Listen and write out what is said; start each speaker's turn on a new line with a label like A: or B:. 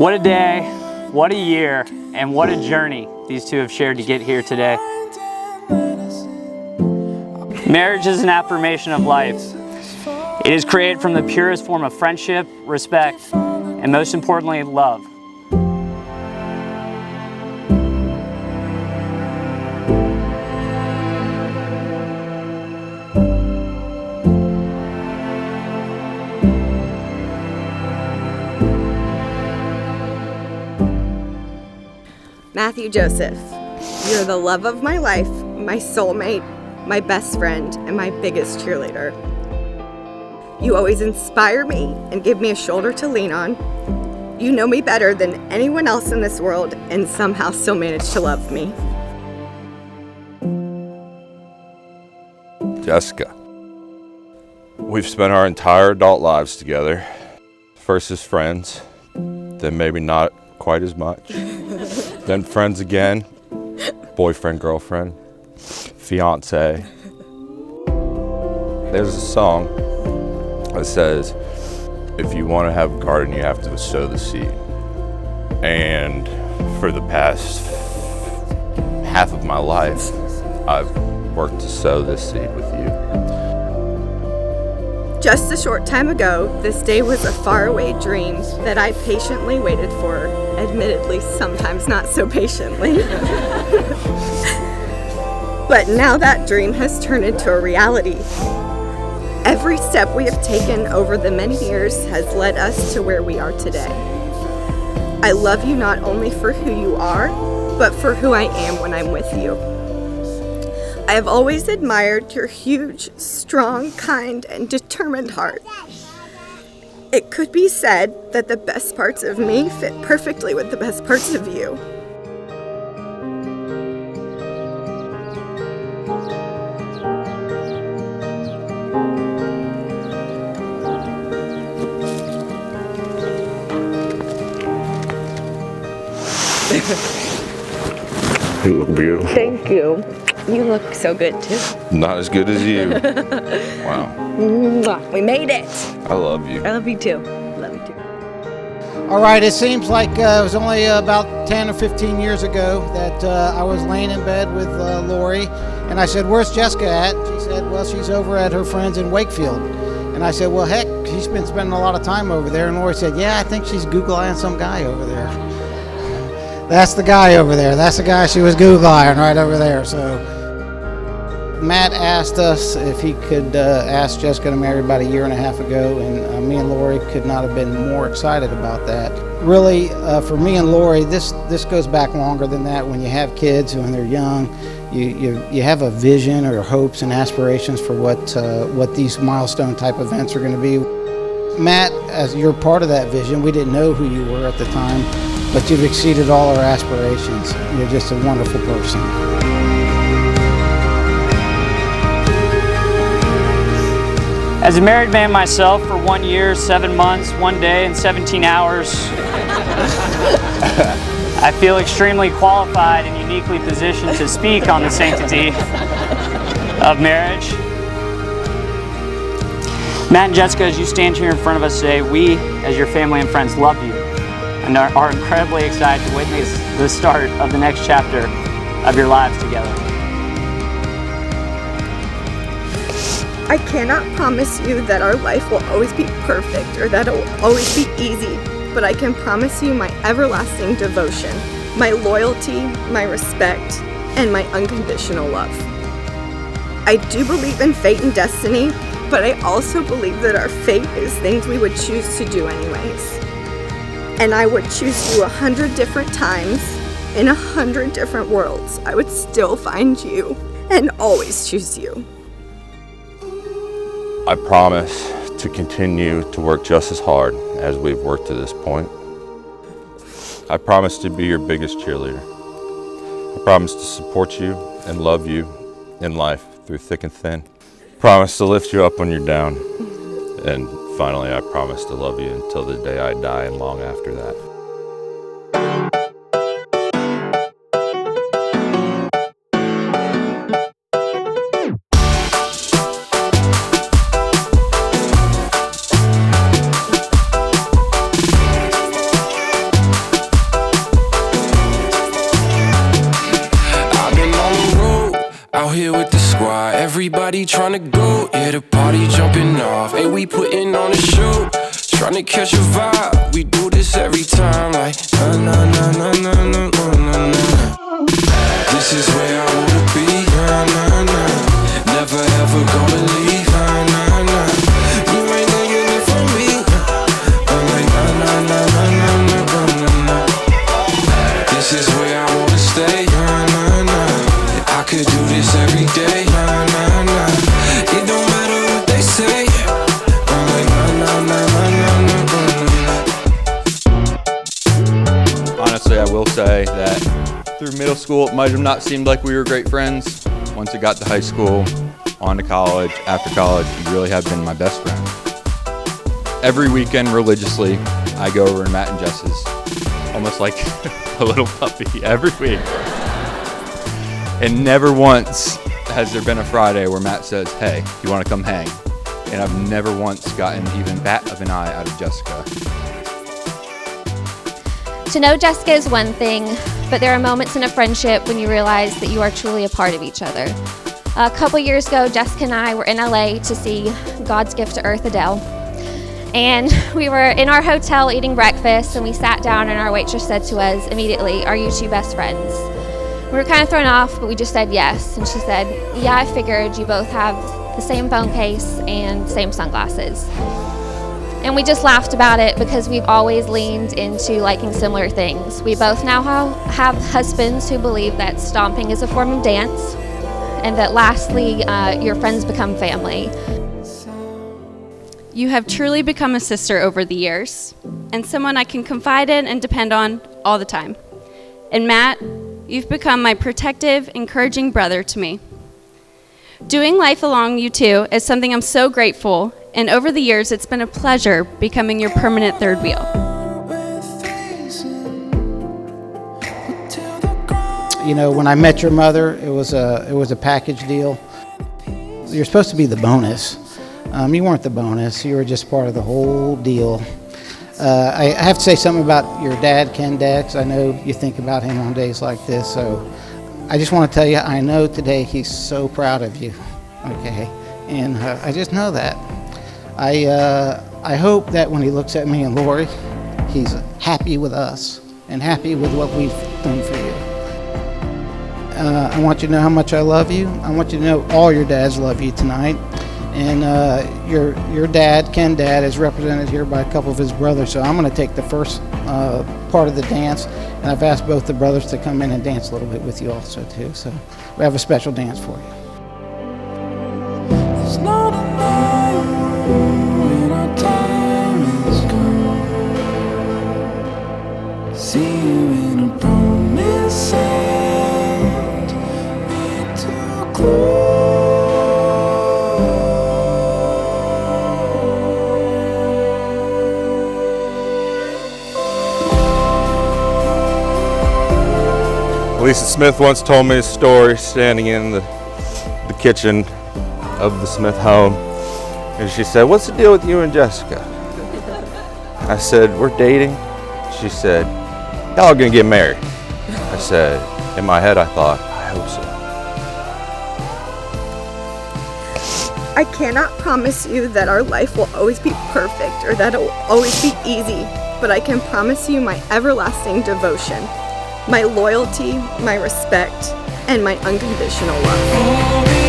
A: What a day, what a year, and what a journey these two have shared to get here today. Marriage is an affirmation of life. It is created from the purest form of friendship, respect, and most importantly, love.
B: Matthew Joseph, you're the love of my life, my soulmate, my best friend, and my biggest cheerleader. You always inspire me and give me a shoulder to lean on. You know me better than anyone else in this world and somehow still manage to love me.
C: Jessica. We've spent our entire adult lives together. First as friends, then maybe not quite as much. Then friends again, boyfriend, girlfriend, fiance. There's a song that says, if you want to have a garden, you have to sow the seed. And for the past half of my life, I've worked to sow this seed with you.
B: Just a short time ago, this day was a faraway dream that I patiently waited for, admittedly sometimes not so patiently. But now that dream has turned into a reality. Every step we have taken over the many years has led us to where we are today. I love you not only for who you are, but for who I am when I'm with you. I have always admired your huge, strong, kind, and determined heart. It could be said that the best parts of me fit perfectly with the best parts of you.
C: You look beautiful.
B: Thank you. You look so good too.
C: Not as good as you. Wow.
B: We made it.
C: I love you.
B: I love you too. Love you too.
D: All right, it seems like it was only about 10 or 15 years ago that I was laying in bed with Lori, and I said, "Where's Jessica at?" She said, "Well, she's over at her friends in Wakefield." And I said, "Well, heck, she's been spending a lot of time over there." And Lori said, "Yeah, I think she's Google-eyeing some guy over there." That's the guy over there. That's the guy she was Google-eyeing right over there. So Matt asked us if he could ask Jessica to marry about a year and a half ago, and me and Lori could not have been more excited about that. Really, for me and Lori, this goes back longer than that. When you have kids, when they're young, you have a vision or hopes and aspirations for what these milestone type events are going to be. Matt, as you're part of that vision, we didn't know who you were at the time, but you've exceeded all our aspirations. You're just a wonderful person.
A: As a married man myself for 1 year, 7 months, 1 day, and 17 hours, I feel extremely qualified and uniquely positioned to speak on the sanctity of marriage. Matt and Jessica, as you stand here in front of us today, we, as your family and friends, love you and are incredibly excited to witness the start of the next chapter of your lives together.
B: I cannot promise you that our life will always be perfect or that it will always be easy, but I can promise you my everlasting devotion, my loyalty, my respect, and my unconditional love. I do believe in fate and destiny, but I also believe that our fate is things we would choose to do anyways. And I would choose you 100 different times in 100 different worlds. I would still find you and always choose you.
C: I promise to continue to work just as hard as we've worked to this point. I promise to be your biggest cheerleader. I promise to support you and love you in life through thick and thin. I promise to lift you up when you're down. And finally, I promise to love you until the day I die and long after that.
E: Out here with the squad, everybody tryna go, yeah, the party jumping off. Hey, we putting on a show, tryna catch a vibe. We do this every time, like na na na na na na na na. This is where I wanna be, na na na. Never ever gonna leave, na na na. You ain't taking it from me. I'm like na na na na na na na na. This is where I wanna stay, na na na. I could do this every day, nah, nah, nah. It don't matter what they say. I'm like, nah, nah, nah, nah, nah, nah.
F: Honestly, I will say that through middle school, it might have not seemed like we were great friends. Once it got to high school, on to college, after college, you really have been my best friend. Every weekend, religiously, I go over to Matt and Jess's, almost like a little puppy, every week. And never once has there been a Friday where Matt says, hey, you want to come hang? And I've never once gotten even bat of an eye out of Jessica.
G: To know Jessica is one thing, but there are moments in a friendship when you realize that you are truly a part of each other. A couple years ago, Jessica and I were in LA to see God's Gift to Earth, Adele. And we were in our hotel eating breakfast, and we sat down, and our waitress said to us immediately, "Are you two best friends?" We were kind of thrown off, but we just said yes. And she said, "Yeah, I figured you both have the same phone case and same sunglasses." And we just laughed about it because we've always leaned into liking similar things. We both now have husbands who believe that stomping is a form of dance, and that lastly, your friends become family.
H: You have truly become a sister over the years, and someone I can confide in and depend on all the time. And Matt, you've become my protective, encouraging brother to me. Doing life along you two is something I'm so grateful, and over the years it's been a pleasure becoming your permanent third wheel.
D: You know, when I met your mother, it was a package deal. You're supposed to be the bonus. You weren't the bonus. You were just part of the whole deal. I have to say something about your dad, Ken Dad, because I know you think about him on days like this. So I just want to tell you, I know today he's so proud of you. Okay, and I just know that. I hope that when he looks at me and Lori, he's happy with us and happy with what we've done for you. I want you to know how much I love you. I want you to know all your dads love you tonight. And your dad, Ken Dad, is represented here by a couple of his brothers. So I'm going to take the first part of the dance, and I've asked both the brothers to come in and dance a little bit with you also too. So we have a special dance for you.
E: It's not enough when our time is gone. See you in a promised land, need to close.
C: Lisa Smith once told me a story standing in the kitchen of the Smith home, and she said, "What's the deal with you and Jessica?" I said, "We're dating." She said, "Y'all are gonna get married." I said, in my head I thought, I hope so.
B: I cannot promise you that our life will always be perfect or that it will always be easy, but I can promise you my everlasting devotion, my loyalty, my respect, and my unconditional love.